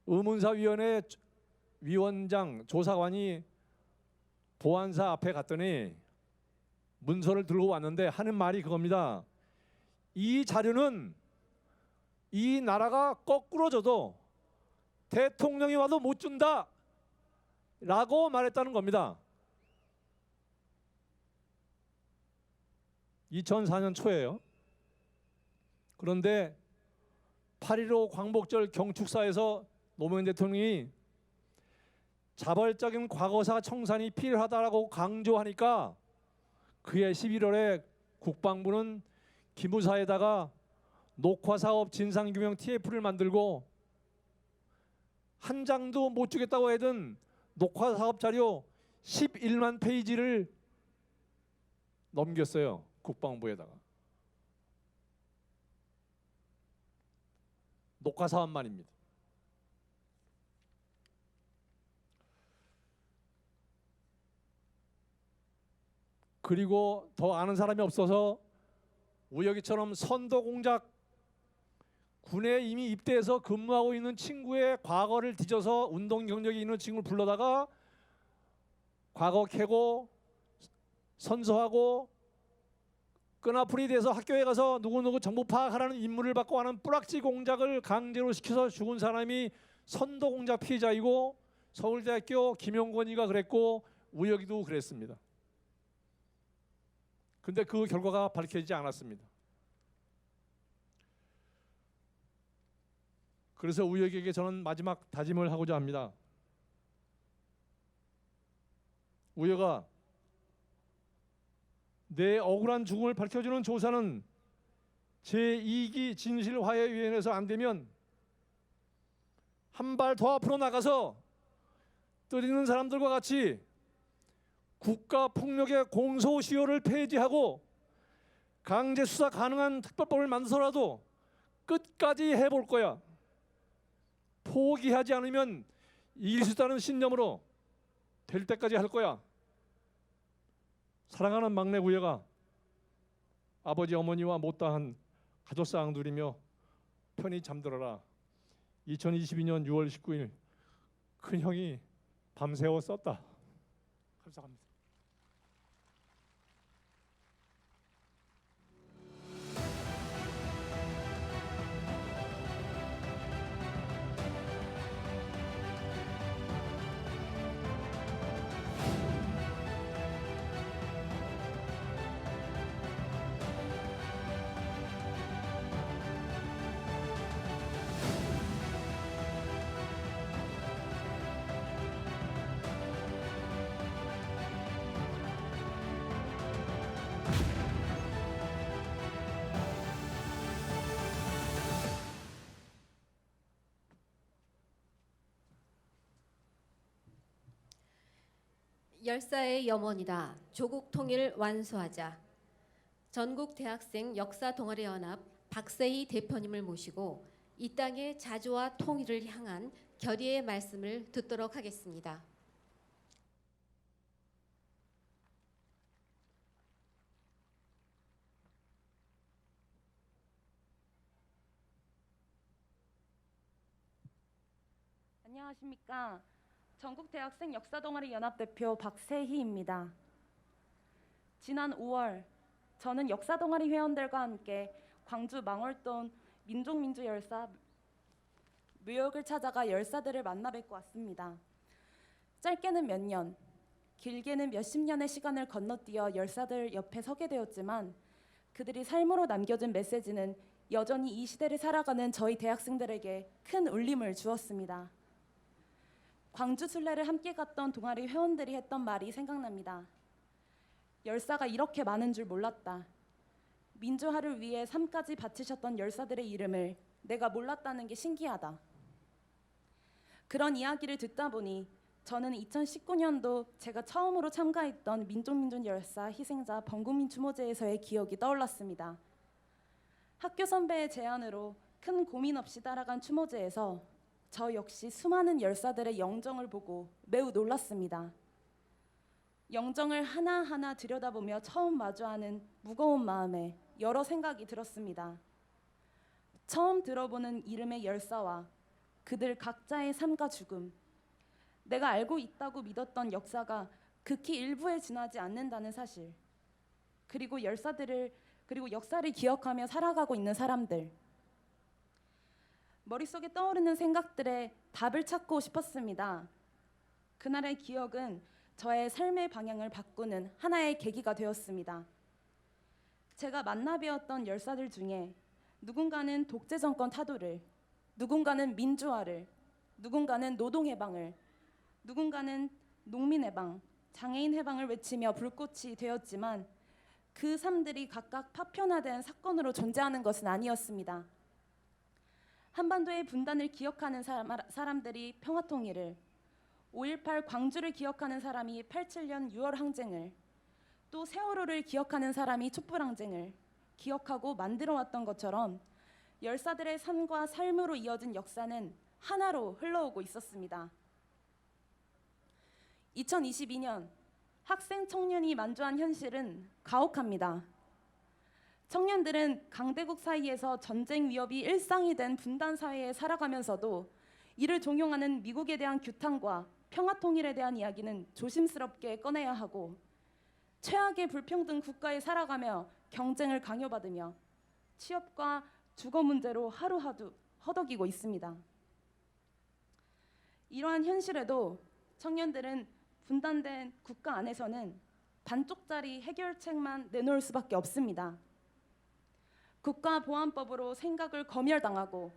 의문사위원회 위원장 조사관이 보안사 앞에 갔더니 문서를 들고 왔는데 하는 말이 그겁니다. 이 자료는 이 나라가 거꾸로 줘도 대통령이 와도 못 준다 라고 말했다는 겁니다. 2004년 초예요. 그런데 8.15 광복절 경축사에서 노무현 대통령이 자발적인 과거사 청산이 필요하다라고 강조하니까 그해 11월에 국방부는 기무사에다가 녹화사업 진상규명 TF를 만들고 한 장도 못 주겠다고 하던 녹화사업 자료 11만 페이지를 넘겼어요. 국방부에다가. 녹화사업만입니다. 그리고 더 아는 사람이 없어서 우혁이처럼 선도공작 군에 이미 입대해서 근무하고 있는 친구의 과거를 뒤져서 운동 경력이 있는 친구를 불러다가 과거 캐고 선서하고 끈아풀이 돼서 학교에 가서 누구누구 정보 파악하라는 임무를 받고 하는 뿌락지 공작을 강제로 시켜서 죽은 사람이 선도공작 피해자이고 서울대학교 김용건이가 그랬고 우혁이도 그랬습니다. 근데 그 결과가 밝혀지지 않았습니다. 그래서 우혁에게 저는 마지막 다짐을 하고자 합니다. 우혁아, 내 억울한 죽음을 밝혀주는 조사는 제2기 진실화해위원회에서 안 되면 한 발 더 앞으로 나가서 뜻 있는 사람들과 같이 국가폭력의 공소시효를 폐지하고 강제 수사 가능한 특별법을 만들어서라도 끝까지 해볼 거야. 포기하지 않으면 이길 수 있다는 신념으로 될 때까지 할 거야. 사랑하는 막내 우혁아, 아버지 어머니와 못다한 가족사항 누리며 편히 잠들어라. 2022년 6월 19일 큰형이 밤새워 썼다. 감사합니다. 열사의 염원이다. 조국 통일 완수하자. 전국 대학생 역사 동아리 연합 박세희 대표님을 모시고 이 땅의 자주와 통일을 향한 결의의 말씀을 듣도록 하겠습니다. 안녕하십니까. 전국대학생 역사동아리 연합대표 박세희입니다. 지난 5월 저는 역사동아리 회원들과 함께 광주 망월동 민족민주열사 묘역을 찾아가 열사들을 만나 뵙고 왔습니다. 짧게는 몇 년, 길게는 몇십 년의 시간을 건너뛰어 열사들 옆에 서게 되었지만 그들이 삶으로 남겨준 메시지는 여전히 이 시대를 살아가는 저희 대학생들에게 큰 울림을 주었습니다. 광주 순례를 함께 갔던 동아리 회원들이 했던 말이 생각납니다. 열사가 이렇게 많은 줄 몰랐다. 민주화를 위해 삶까지 바치셨던 열사들의 이름을 내가 몰랐다는 게 신기하다. 그런 이야기를 듣다 보니 저는 2019년도 제가 처음으로 참가했던 민족민주열사 희생자 범국민 추모제에서의 기억이 떠올랐습니다. 학교 선배의 제안으로 큰 고민 없이 따라간 추모제에서 저 역시 수많은 열사들의 영정을 보고 매우 놀랐습니다. 영정을 하나하나 들여다보며 처음 마주하는 무거운 마음에 여러 생각이 들었습니다. 처음 들어보는 이름의 열사와 그들 각자의 삶과 죽음, 내가 알고 있다고 믿었던 역사가 극히 일부에 지나지 않는다는 사실, 그리고 역사를 기억하며 살아가고 있는 사람들, 머릿속에 떠오르는 생각들에 답을 찾고 싶었습니다. 그날의 기억은 저의 삶의 방향을 바꾸는 하나의 계기가 되었습니다. 제가 만나 뵈었던 열사들 중에 누군가는 독재 정권 타도를, 누군가는 민주화를, 누군가는 노동해방을, 누군가는 농민해방, 장애인해방을 외치며 불꽃이 되었지만 그 삶들이 각각 파편화된 사건으로 존재하는 것은 아니었습니다. 한반도의 분단을 기억하는 사람들이 평화통일을, 5.18 광주를 기억하는 사람이 87년 6월 항쟁을, 또 세월호를 기억하는 사람이 촛불항쟁을 기억하고 만들어왔던 것처럼 열사들의 삶과 삶으로 이어진 역사는 하나로 흘러오고 있었습니다. 2022년 학생 청년이 만주한 현실은 가혹합니다. 청년들은 강대국 사이에서 전쟁 위협이 일상이 된 분단 사회에 살아가면서도 이를 종용하는 미국에 대한 규탄과 평화통일에 대한 이야기는 조심스럽게 꺼내야 하고 최악의 불평등 국가에 살아가며 경쟁을 강요받으며 취업과 주거 문제로 하루하루 허덕이고 있습니다. 이러한 현실에도 청년들은 분단된 국가 안에서는 반쪽짜리 해결책만 내놓을 수밖에 없습니다. 국가보안법으로 생각을 검열당하고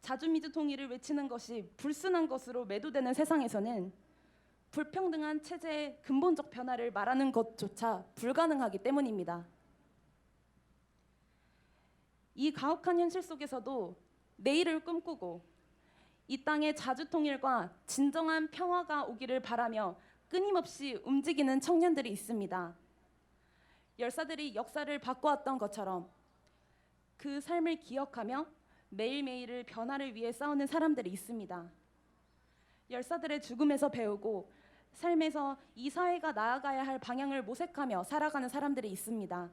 자주민주 통일을 외치는 것이 불순한 것으로 매도되는 세상에서는 불평등한 체제의 근본적 변화를 말하는 것조차 불가능하기 때문입니다. 이 가혹한 현실 속에서도 내일을 꿈꾸고 이 땅의 자주통일과 진정한 평화가 오기를 바라며 끊임없이 움직이는 청년들이 있습니다. 열사들이 역사를 바꿔왔던 것처럼 그 삶을 기억하며 매일매일을 변화를 위해 싸우는 사람들이 있습니다. 열사들의 죽음에서 배우고 삶에서 이 사회가 나아가야 할 방향을 모색하며 살아가는 사람들이 있습니다.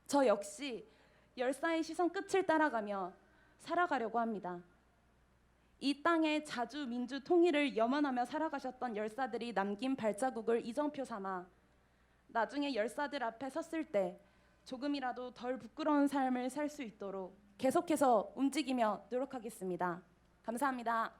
저 역시 열사의 시선 끝을 따라가며 살아가려고 합니다. 이 땅의 자주 민주 통일을 염원하며 살아가셨던 열사들이 남긴 발자국을 이정표 삼아 나중에 열사들 앞에 섰을 때 조금이라도 덜 부끄러운 삶을 살 수 있도록 계속해서 움직이며 노력하겠습니다. 감사합니다.